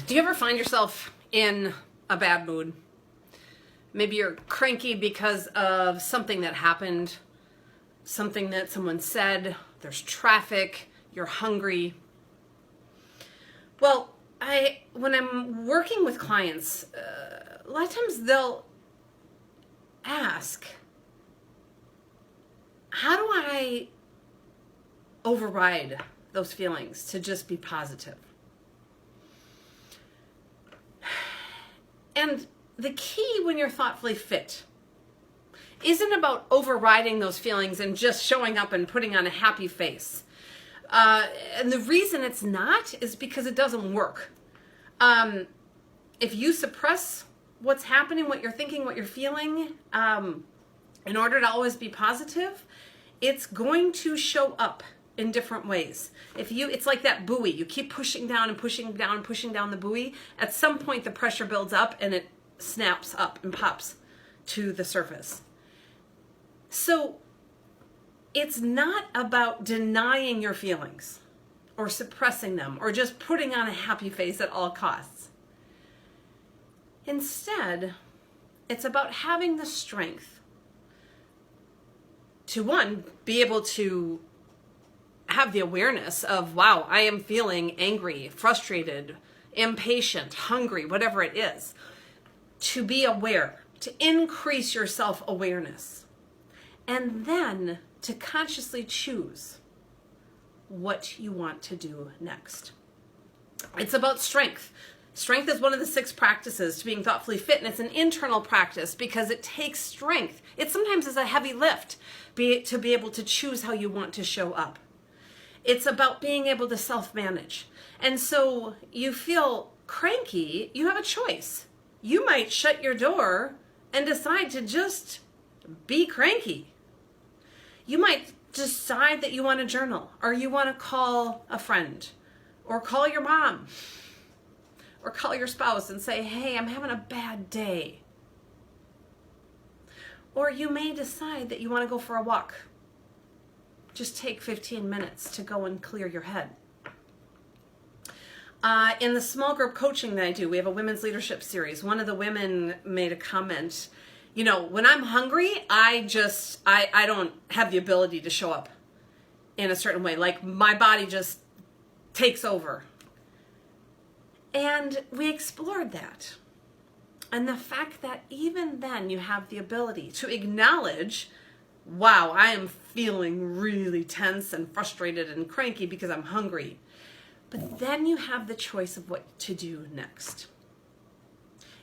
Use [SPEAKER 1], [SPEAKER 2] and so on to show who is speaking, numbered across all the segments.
[SPEAKER 1] Do you ever find yourself in a bad mood? Maybe you're cranky because of something that happened, something that someone said, there's traffic, you're hungry. Well, when I'm working with clients, a lot of times they'll ask, how do I override those feelings to just be positive? And the key when you're thoughtfully fit isn't about overriding those feelings and just showing up and putting on a happy face. And the reason it's not is because it doesn't work. If you suppress what's happening, what you're thinking, what you're feeling, in order to always be positive, it's going to show up in different ways. It's like that buoy. You keep pushing down and pushing down and pushing down the buoy. At some point, the pressure builds up and it snaps up and pops to the surface. So it's not about denying your feelings or suppressing them or just putting on a happy face at all costs. Instead, it's about having the strength to, one, be able to have the awareness of, wow, I am feeling angry, frustrated, impatient, hungry, whatever it is. To be aware, to increase your self-awareness, and then to consciously choose what you want to do next. It's about strength. Strength is one of the 6 practices to being thoughtfully fit, and it's an internal practice because it takes strength. It sometimes is a heavy lift to be able to choose how you want to show up. It's about being able to self-manage. And so you feel cranky, you have a choice. You might shut your door and decide to just be cranky. You might decide that you want to journal, or you want to call a friend, or call your mom, or call your spouse and say, hey, I'm having a bad day. Or you may decide that you want to go for a walk. Just take 15 minutes to go and clear your head. In the small group coaching that I do, we have a women's leadership series. One of the women made a comment, when I'm hungry, I don't have the ability to show up in a certain way. Like my body just takes over. And we explored that. And the fact that even then you have the ability to acknowledge, wow, I am feeling really tense and frustrated and cranky because I'm hungry. But then you have the choice of what to do next.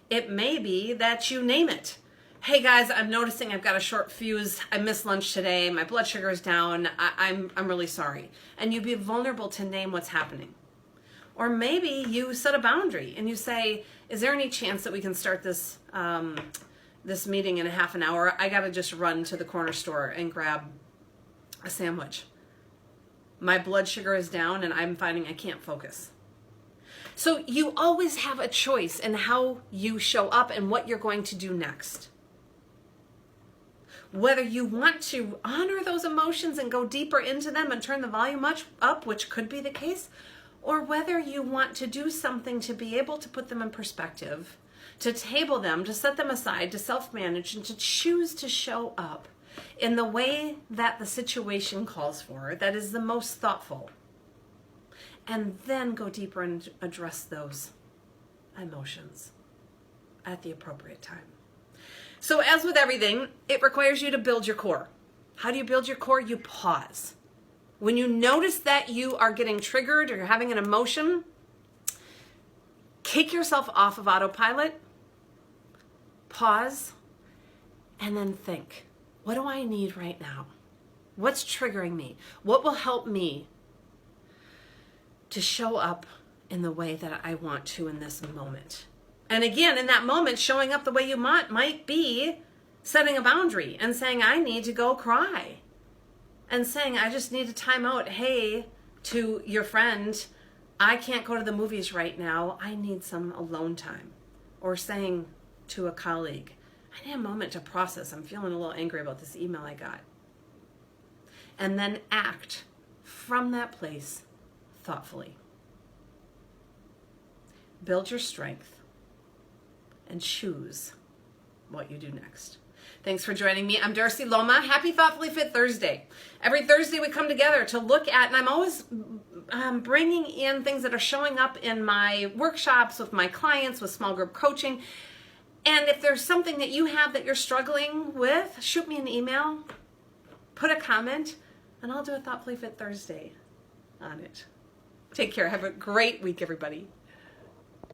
[SPEAKER 1] It may be that you name it. Hey guys, I'm noticing I've got a short fuse. I missed lunch today. My blood sugar is down. I'm really sorry. And you be vulnerable to name what's happening. Or maybe you set a boundary and you say, is there any chance that we can start this meeting in a half an hour? I got to just run to the corner store and grab a sandwich. My blood sugar is down and I'm finding I can't focus. So you always have a choice in how you show up and what you're going to do next. Whether you want to honor those emotions and go deeper into them and turn the volume much up, which could be the case, or whether you want to do something to be able to put them in perspective, to table them, to set them aside, to self-manage, and to choose to show up in the way that the situation calls for, that is the most thoughtful, and then go deeper and address those emotions at the appropriate time. So as with everything, it requires you to build your core. How do you build your core? You pause. When you notice that you are getting triggered or you're having an emotion, kick yourself off of autopilot, pause, and then think, what do I need right now? What's triggering me? What will help me to show up in the way that I want to in this moment? And again, in that moment, showing up the way you might be setting a boundary and saying, I need to go cry. And saying, I just need a time out. Hey, to your friend, I can't go to the movies right now. I need some alone time. Or saying to a colleague, I need a moment to process. I'm feeling a little angry about this email I got. And then act from that place thoughtfully. build your strength, and choose what you do next. Thanks for joining me. I'm Darcy Loma. Happy Thoughtfully Fit Thursday. Every Thursday we come together to look at, and I'm always bringing in things that are showing up in my workshops with my clients, with small group coaching. And if there's something that you have that you're struggling with, shoot me an email, put a comment, and I'll do a Thoughtfully Fit Thursday on it. Take care. Have a great week, everybody.